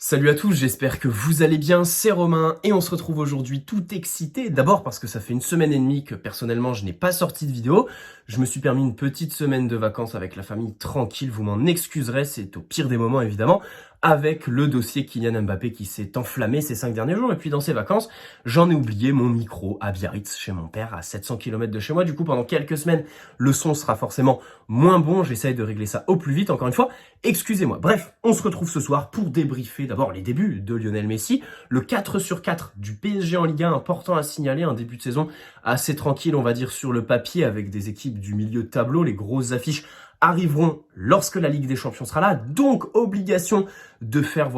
Salut à tous, j'espère que vous allez bien, c'est Romain et on se retrouve aujourd'hui tout excité. D'abord parce que ça fait une semaine et demie que personnellement je n'ai pas sorti de vidéo. Je me suis permis une petite semaine de vacances avec la famille tranquille, vous m'en excuserez, c'est au pire des moments évidemment, avec le dossier Kylian Mbappé qui s'est enflammé ces 5 derniers jours. Et puis dans ces vacances, j'en ai oublié mon micro à Biarritz chez mon père à 700 km de chez moi. Du coup pendant quelques semaines, le son sera forcément moins bon, j'essaye de régler ça au plus vite encore une fois. Excusez-moi. Bref, on se retrouve ce soir pour débriefer d'abord les débuts de Lionel Messi, le 4/4 du PSG en Ligue 1, important à signaler, un début de saison assez tranquille, on va dire, sur le papier, avec des équipes du milieu de tableau. Les grosses affiches arriveront lorsque la Ligue des Champions sera là, donc obligation de faire,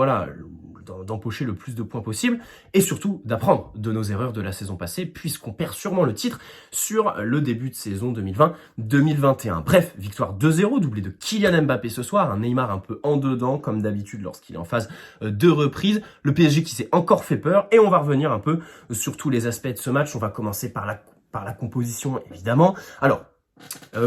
d'empocher le plus de points possible, et surtout d'apprendre de nos erreurs de la saison passée, puisqu'on perd sûrement le titre sur le début de saison 2020-2021. Bref, victoire 2-0, doublé de Kylian Mbappé ce soir, un Neymar un peu en dedans, comme d'habitude lorsqu'il est en phase de reprise, le PSG qui s'est encore fait peur, et on va revenir un peu sur tous les aspects de ce match. On va commencer par la composition, évidemment. Alors,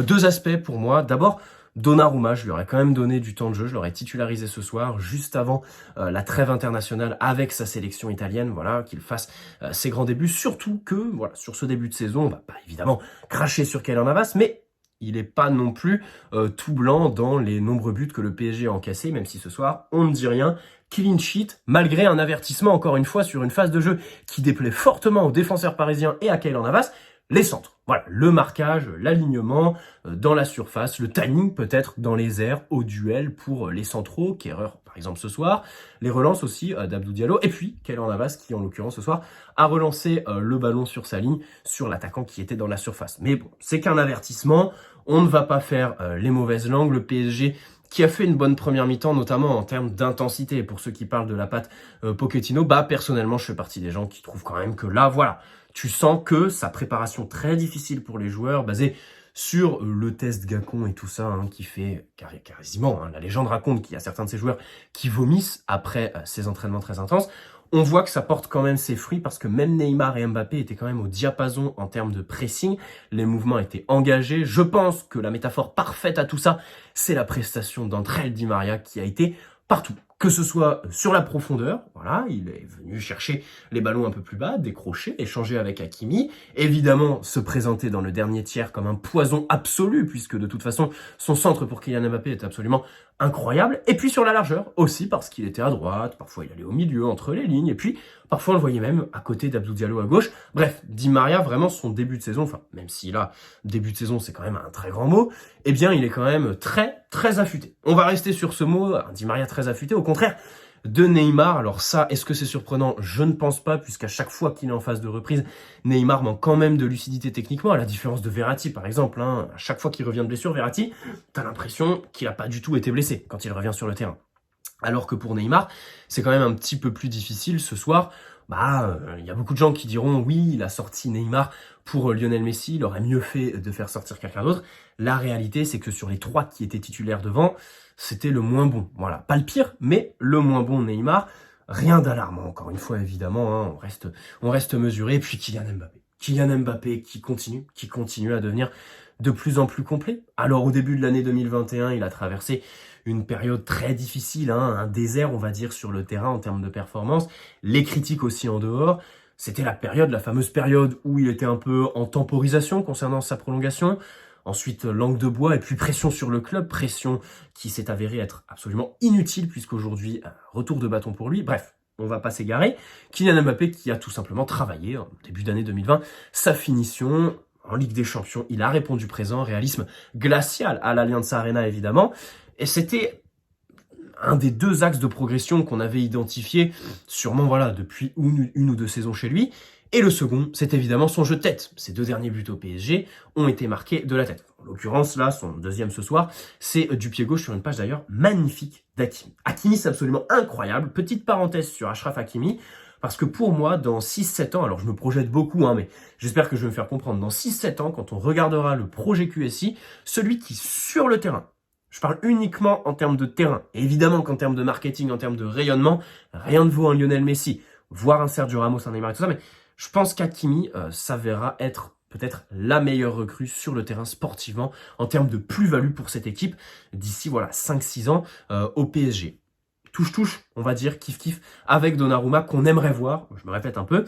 deux aspects pour moi. D'abord, Donnarumma, je lui aurais quand même donné du temps de jeu, je l'aurais titularisé ce soir, juste avant la trêve internationale avec sa sélection italienne, qu'il fasse ses grands débuts, surtout que, sur ce début de saison, on va pas évidemment cracher sur Keylor Navas, mais il n'est pas non plus tout blanc dans les nombreux buts que le PSG a encaissés, même si ce soir, on ne dit rien. Clean sheet, malgré un avertissement, encore une fois, sur une phase de jeu qui déplaît fortement aux défenseurs parisiens et à Keylor Navas, les centres. Voilà, le marquage, l'alignement dans la surface, le timing peut-être dans les airs, au duel pour les centraux, qui erreur par exemple ce soir, les relances aussi d'Abdou Diallo, et puis Keylor Navas qui en l'occurrence ce soir a relancé le ballon sur sa ligne, sur l'attaquant qui était dans la surface. Mais bon, c'est qu'un avertissement, on ne va pas faire les mauvaises langues, le PSG qui a fait une bonne première mi-temps, notamment en termes d'intensité. Pour ceux qui parlent de la patte Pochettino, personnellement, je fais partie des gens qui trouvent quand même que là, tu sens que sa préparation très difficile pour les joueurs, basée sur le test Gacon et tout ça, qui fait quasiment, la légende raconte qu'il y a certains de ces joueurs qui vomissent après ces entraînements très intenses. On voit que ça porte quand même ses fruits parce que même Neymar et Mbappé étaient quand même au diapason en termes de pressing. Les mouvements étaient engagés. Je pense que la métaphore parfaite à tout ça, c'est la prestation d'André Di Maria qui a été partout. Que ce soit sur la profondeur, il est venu chercher les ballons un peu plus bas, décrocher, échanger avec Hakimi, évidemment se présenter dans le dernier tiers comme un poison absolu, puisque de toute façon, son centre pour Kylian Mbappé est absolument incroyable, et puis sur la largeur aussi, parce qu'il était à droite, parfois il allait au milieu, entre les lignes, et puis parfois on le voyait même à côté d'Abdou Diallo à gauche. Bref, Di Maria, vraiment son début de saison, même si là, début de saison c'est quand même un très grand mot, eh bien il est quand même très, très affûté. On va rester sur ce mot, Di Maria très affûté, au contraire de Neymar. Alors ça, est-ce que c'est surprenant? Je ne pense pas, puisqu'à chaque fois qu'il est en phase de reprise, Neymar manque quand même de lucidité techniquement, à la différence de Verratti par exemple. À chaque fois qu'il revient de blessure, Verratti, t'as l'impression qu'il n'a pas du tout été blessé quand il revient sur le terrain. Alors que pour Neymar, c'est quand même un petit peu plus difficile ce soir. Il y a beaucoup de gens qui diront oui, il a sorti Neymar pour Lionel Messi, il aurait mieux fait de faire sortir quelqu'un d'autre. La réalité, c'est que sur les trois qui étaient titulaires devant, c'était le moins bon. Pas le pire, mais le moins bon Neymar. Rien d'alarmant, encore une fois, évidemment, on reste mesuré. Et puis Kylian Mbappé qui continue à devenir de plus en plus complet. Alors au début de l'année 2021, il a traversé une période très difficile, un désert, on va dire, sur le terrain en termes de performance. Les critiques aussi en dehors. C'était la fameuse période où il était un peu en temporisation concernant sa prolongation. Ensuite, langue de bois et puis pression sur le club, pression qui s'est avérée être absolument inutile puisqu'aujourd'hui, retour de bâton pour lui. Bref, on va pas s'égarer. Kylian Mbappé qui a tout simplement travaillé en début d'année 2020 sa finition en Ligue des Champions. Il a répondu présent, réalisme glacial à l'Allianz Arena évidemment. Et c'était un des deux axes de progression qu'on avait identifié sûrement depuis une ou deux saisons chez lui. Et le second, c'est évidemment son jeu de tête. Ses deux derniers buts au PSG ont été marqués de la tête. En l'occurrence, là, son deuxième ce soir, c'est du pied gauche sur une page d'ailleurs magnifique d'Hakimi. Hakimi, c'est absolument incroyable. Petite parenthèse sur Achraf Hakimi, parce que pour moi, dans 6-7 ans, alors je me projette beaucoup, mais j'espère que je vais me faire comprendre, dans 6-7 ans, quand on regardera le projet QSI, celui qui, sur le terrain, je parle uniquement en termes de terrain, et évidemment qu'en termes de marketing, en termes de rayonnement, rien ne vaut un Lionel Messi, voire un Sergio Ramos, un Neymar et tout ça, mais je pense qu'Hakimi s'avérera être peut-être la meilleure recrue sur le terrain sportivement en termes de plus-value pour cette équipe d'ici 5-6 ans au PSG. touche-touche, on va dire, kiff-kiff, avec Donnarumma qu'on aimerait voir. Je me répète un peu.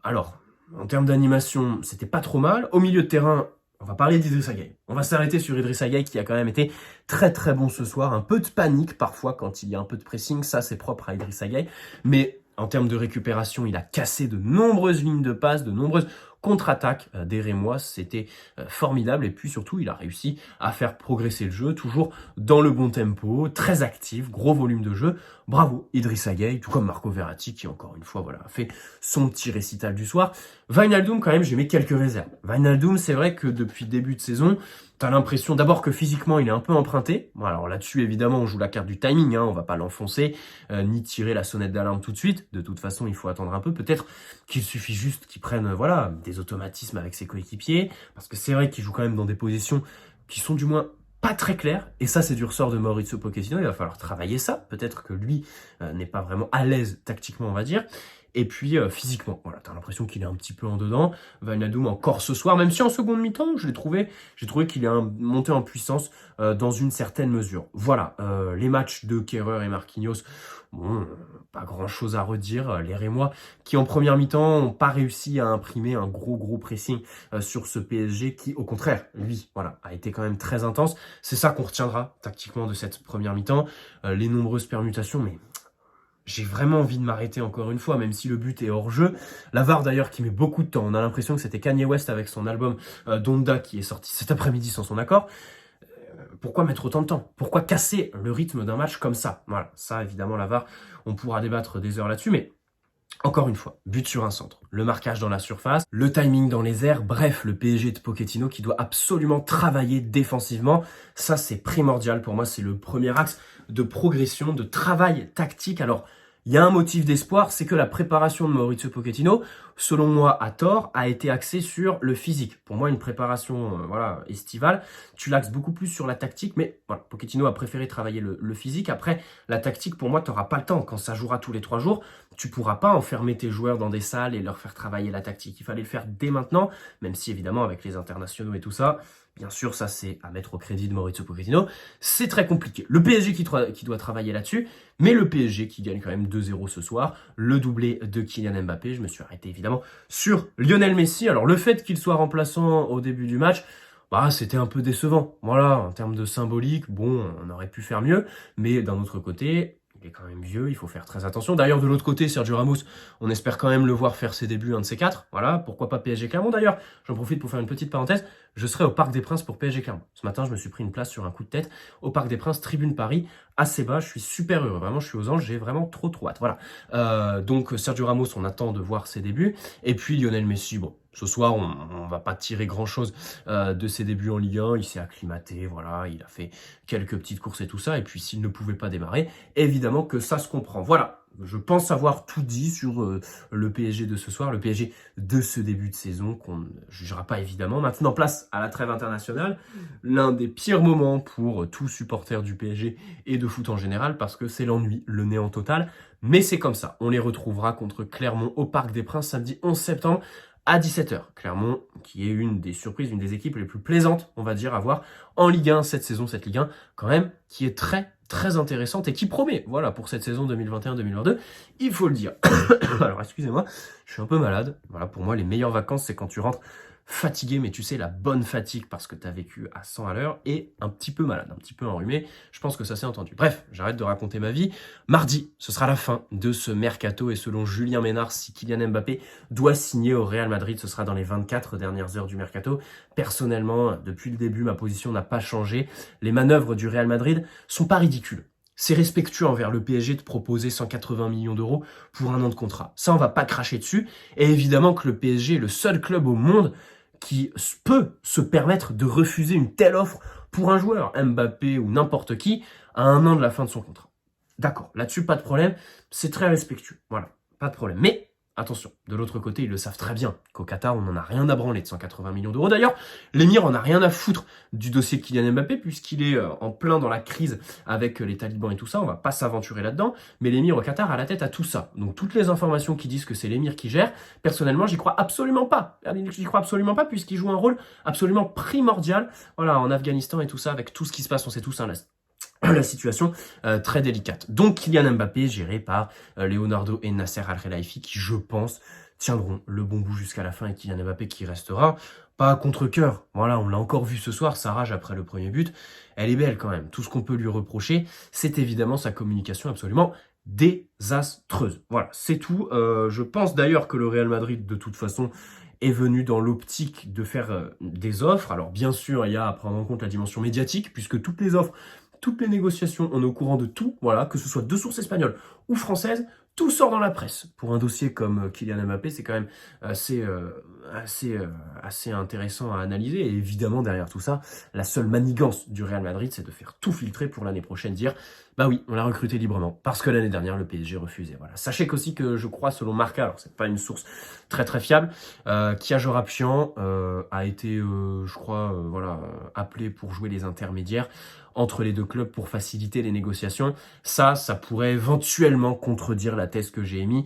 Alors, en termes d'animation, c'était pas trop mal. Au milieu de terrain, on va parler d'Idrissa Gueye. On va s'arrêter sur Idrissa Gueye qui a quand même été très très bon ce soir. Un peu de panique parfois quand il y a un peu de pressing, ça c'est propre à Idrissa Gueye. Mais en termes de récupération, il a cassé de nombreuses lignes de passe, de nombreuses contre-attaques des Rémois. C'était formidable. Et puis surtout, il a réussi à faire progresser le jeu, toujours dans le bon tempo, très actif, gros volume de jeu. Bravo Idrissa Gueye, tout comme Marco Verratti qui encore une fois a fait son petit récital du soir. Wijnaldum quand même, j'ai mis quelques réserves. Wijnaldum, c'est vrai que depuis le début de saison, t'as l'impression d'abord que physiquement il est un peu emprunté. Bon, alors là-dessus évidemment on joue la carte du timing, on va pas l'enfoncer, ni tirer la sonnette d'alarme tout de suite. De toute façon il faut attendre un peu. Peut-être qu'il suffit juste qu'il prenne des automatismes avec ses coéquipiers, parce que c'est vrai qu'il joue quand même dans des positions qui sont du moins pas très claires, et ça c'est du ressort de Maurizio Pochettino, il va falloir travailler ça. Peut-être que lui n'est pas vraiment à l'aise tactiquement on va dire. Et puis physiquement, voilà, t'as l'impression qu'il est un petit peu en dedans. Wijnaldum encore ce soir, même si en seconde mi-temps, j'ai trouvé qu'il est monté en puissance dans une certaine mesure. Voilà, les matchs de Kehrer et Marquinhos, bon, pas grand-chose à redire. Les Rémois qui en première mi-temps n'ont pas réussi à imprimer un gros pressing sur ce PSG qui, au contraire, lui, voilà, a été quand même très intense. C'est ça qu'on retiendra tactiquement de cette première mi-temps. Les nombreuses permutations, mais j'ai vraiment envie de m'arrêter encore une fois, même si le but est hors jeu. La VAR d'ailleurs qui met beaucoup de temps. On a l'impression que c'était Kanye West avec son album Donda qui est sorti cet après-midi sans son accord. Pourquoi mettre autant de temps? Pourquoi casser le rythme d'un match comme ça? Voilà, ça évidemment la VAR, on pourra débattre des heures là-dessus, mais encore une fois, but sur un centre, le marquage dans la surface, le timing dans les airs, bref, le PSG de Pochettino qui doit absolument travailler défensivement. Ça, c'est primordial pour moi, c'est le premier axe de progression, de travail tactique. Alors, il y a un motif d'espoir, c'est que la préparation de Maurizio Pochettino, selon moi à tort, a été axée sur le physique. Pour moi, une préparation estivale, tu l'axes beaucoup plus sur la tactique, mais voilà, Pochettino a préféré travailler le physique. Après, la tactique, pour moi, tu n'auras pas le temps. Quand ça jouera tous les 3 jours, tu pourras pas enfermer tes joueurs dans des salles et leur faire travailler la tactique. Il fallait le faire dès maintenant, même si évidemment, avec les internationaux et tout ça, bien sûr, ça c'est à mettre au crédit de Maurizio Pochettino. C'est très compliqué. Le PSG qui doit travailler là-dessus, mais le PSG qui gagne quand même 2-0 ce soir. Le doublé de Kylian Mbappé. Je me suis arrêté évidemment sur Lionel Messi. Alors le fait qu'il soit remplaçant au début du match, c'était un peu décevant. Voilà, en termes de symbolique, bon, on aurait pu faire mieux. Mais d'un autre côté, il est quand même vieux, il faut faire très attention. D'ailleurs, de l'autre côté, Sergio Ramos, on espère quand même le voir faire ses débuts, un de ces 4. Voilà, pourquoi pas PSG Clermont d'ailleurs. J'en profite pour faire une petite parenthèse. Je serai au Parc des Princes pour PSG Clermont. Ce matin, je me suis pris une place sur un coup de tête au Parc des Princes, Tribune Paris, assez bas. Je suis super heureux, vraiment, je suis aux anges, j'ai vraiment trop hâte. Voilà. Donc Sergio Ramos, on attend de voir ses débuts. Et puis Lionel Messi, bon, ce soir, on va pas tirer grand-chose de ses débuts en Ligue 1. Il s'est acclimaté, voilà, il a fait quelques petites courses et tout ça. Et puis s'il ne pouvait pas démarrer, évidemment que ça se comprend. Voilà. Je pense avoir tout dit sur le PSG de ce soir, le PSG de ce début de saison qu'on ne jugera pas évidemment. Maintenant, place à la trêve internationale, l'un des pires moments pour tout supporter du PSG et de foot en général parce que c'est l'ennui, le néant total. Mais c'est comme ça, on les retrouvera contre Clermont au Parc des Princes samedi 11 septembre à 17h. Clermont qui est une des surprises, une des équipes les plus plaisantes, on va dire, à voir en Ligue 1 cette saison, cette Ligue 1 quand même, qui est très intéressante et qui promet, voilà, pour cette saison 2021-2022, il faut le dire. Alors, excusez-moi, je suis un peu malade. Voilà, pour moi, les meilleures vacances, c'est quand tu rentres fatigué, mais tu sais, la bonne fatigue parce que tu as vécu à 100 à l'heure et un petit peu malade, un petit peu enrhumé. Je pense que ça s'est entendu. Bref, j'arrête de raconter ma vie. Mardi, ce sera la fin de ce mercato et selon Julien Ménard, si Kylian Mbappé doit signer au Real Madrid, ce sera dans les 24 dernières heures du mercato. Personnellement, depuis le début, ma position n'a pas changé. Les manœuvres du Real Madrid sont pas ridicules. C'est respectueux envers le PSG de proposer 180 millions d'euros pour un an de contrat. Ça, on va pas cracher dessus. Et évidemment que le PSG est le seul club au monde qui peut se permettre de refuser une telle offre pour un joueur, Mbappé ou n'importe qui, à un an de la fin de son contrat. D'accord, là-dessus, pas de problème. C'est très respectueux. Voilà, pas de problème. Mais attention, de l'autre côté, ils le savent très bien qu'au Qatar, on n'en a rien à branler de 180 millions d'euros. D'ailleurs, l'émir en a rien à foutre du dossier Kylian Mbappé, puisqu'il est en plein dans la crise avec les talibans et tout ça. On va pas s'aventurer là-dedans. Mais l'émir au Qatar a la tête à tout ça. Donc, toutes les informations qui disent que c'est l'émir qui gère, personnellement, j'y crois absolument pas. J'y crois absolument pas, puisqu'il joue un rôle absolument primordial. Voilà, en Afghanistan et tout ça, avec tout ce qui se passe, on sait tous, hein, la situation très délicate. Donc Kylian Mbappé géré par Leonardo et Nasser Al-Khelaifi qui, je pense, tiendront le bon bout jusqu'à la fin et Kylian Mbappé qui restera pas à contre-cœur. Voilà, on l'a encore vu ce soir, sa rage après le premier but, elle est belle quand même. Tout ce qu'on peut lui reprocher, c'est évidemment sa communication absolument désastreuse. Voilà, c'est tout. Je pense d'ailleurs que le Real Madrid, de toute façon, est venu dans l'optique de faire des offres. Alors bien sûr, il y a à prendre en compte la dimension médiatique, puisque toutes les offres, toutes les négociations, on est au courant de tout, voilà, que ce soit de sources espagnoles ou françaises, tout sort dans la presse. Pour un dossier comme Kylian Mbappé, c'est quand même assez, assez intéressant à analyser. Et évidemment, derrière tout ça, la seule manigance du Real Madrid, c'est de faire tout filtrer pour l'année prochaine, dire bah oui, on l'a recruté librement, parce que l'année dernière, le PSG refusait. Voilà. Sachez qu'aussi que je crois, selon Marca, alors c'est pas une source très très fiable, Kia Jorapian a été, je crois, appelé pour jouer les intermédiaires entre les deux clubs pour faciliter les négociations. Ça pourrait éventuellement contredire la thèse que j'ai émise.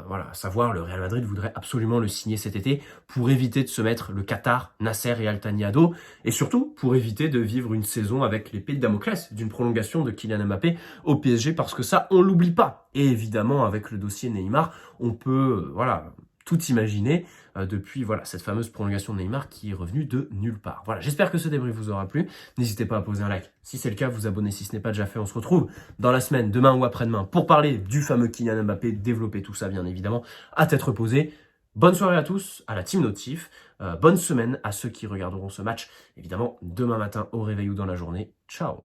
Voilà, à savoir, le Real Madrid voudrait absolument le signer cet été pour éviter de se mettre le Qatar, Nasser et Al Thani à dos, et surtout pour éviter de vivre une saison avec l'épée de Damoclès d'une prolongation de Kylian Mbappé au PSG, parce que ça, on l'oublie pas. Et évidemment, avec le dossier Neymar, on peut, tout imaginer depuis cette fameuse prolongation de Neymar qui est revenue de nulle part. Voilà, j'espère que ce débrief vous aura plu. N'hésitez pas à poser un like. Si c'est le cas, vous abonnez si ce n'est pas déjà fait. On se retrouve dans la semaine, demain ou après-demain, pour parler du fameux Kylian Mbappé, développer tout ça bien évidemment à tête reposée. Bonne soirée à tous, à la Team Notif. Bonne semaine à ceux qui regarderont ce match, évidemment, demain matin au réveil ou dans la journée. Ciao.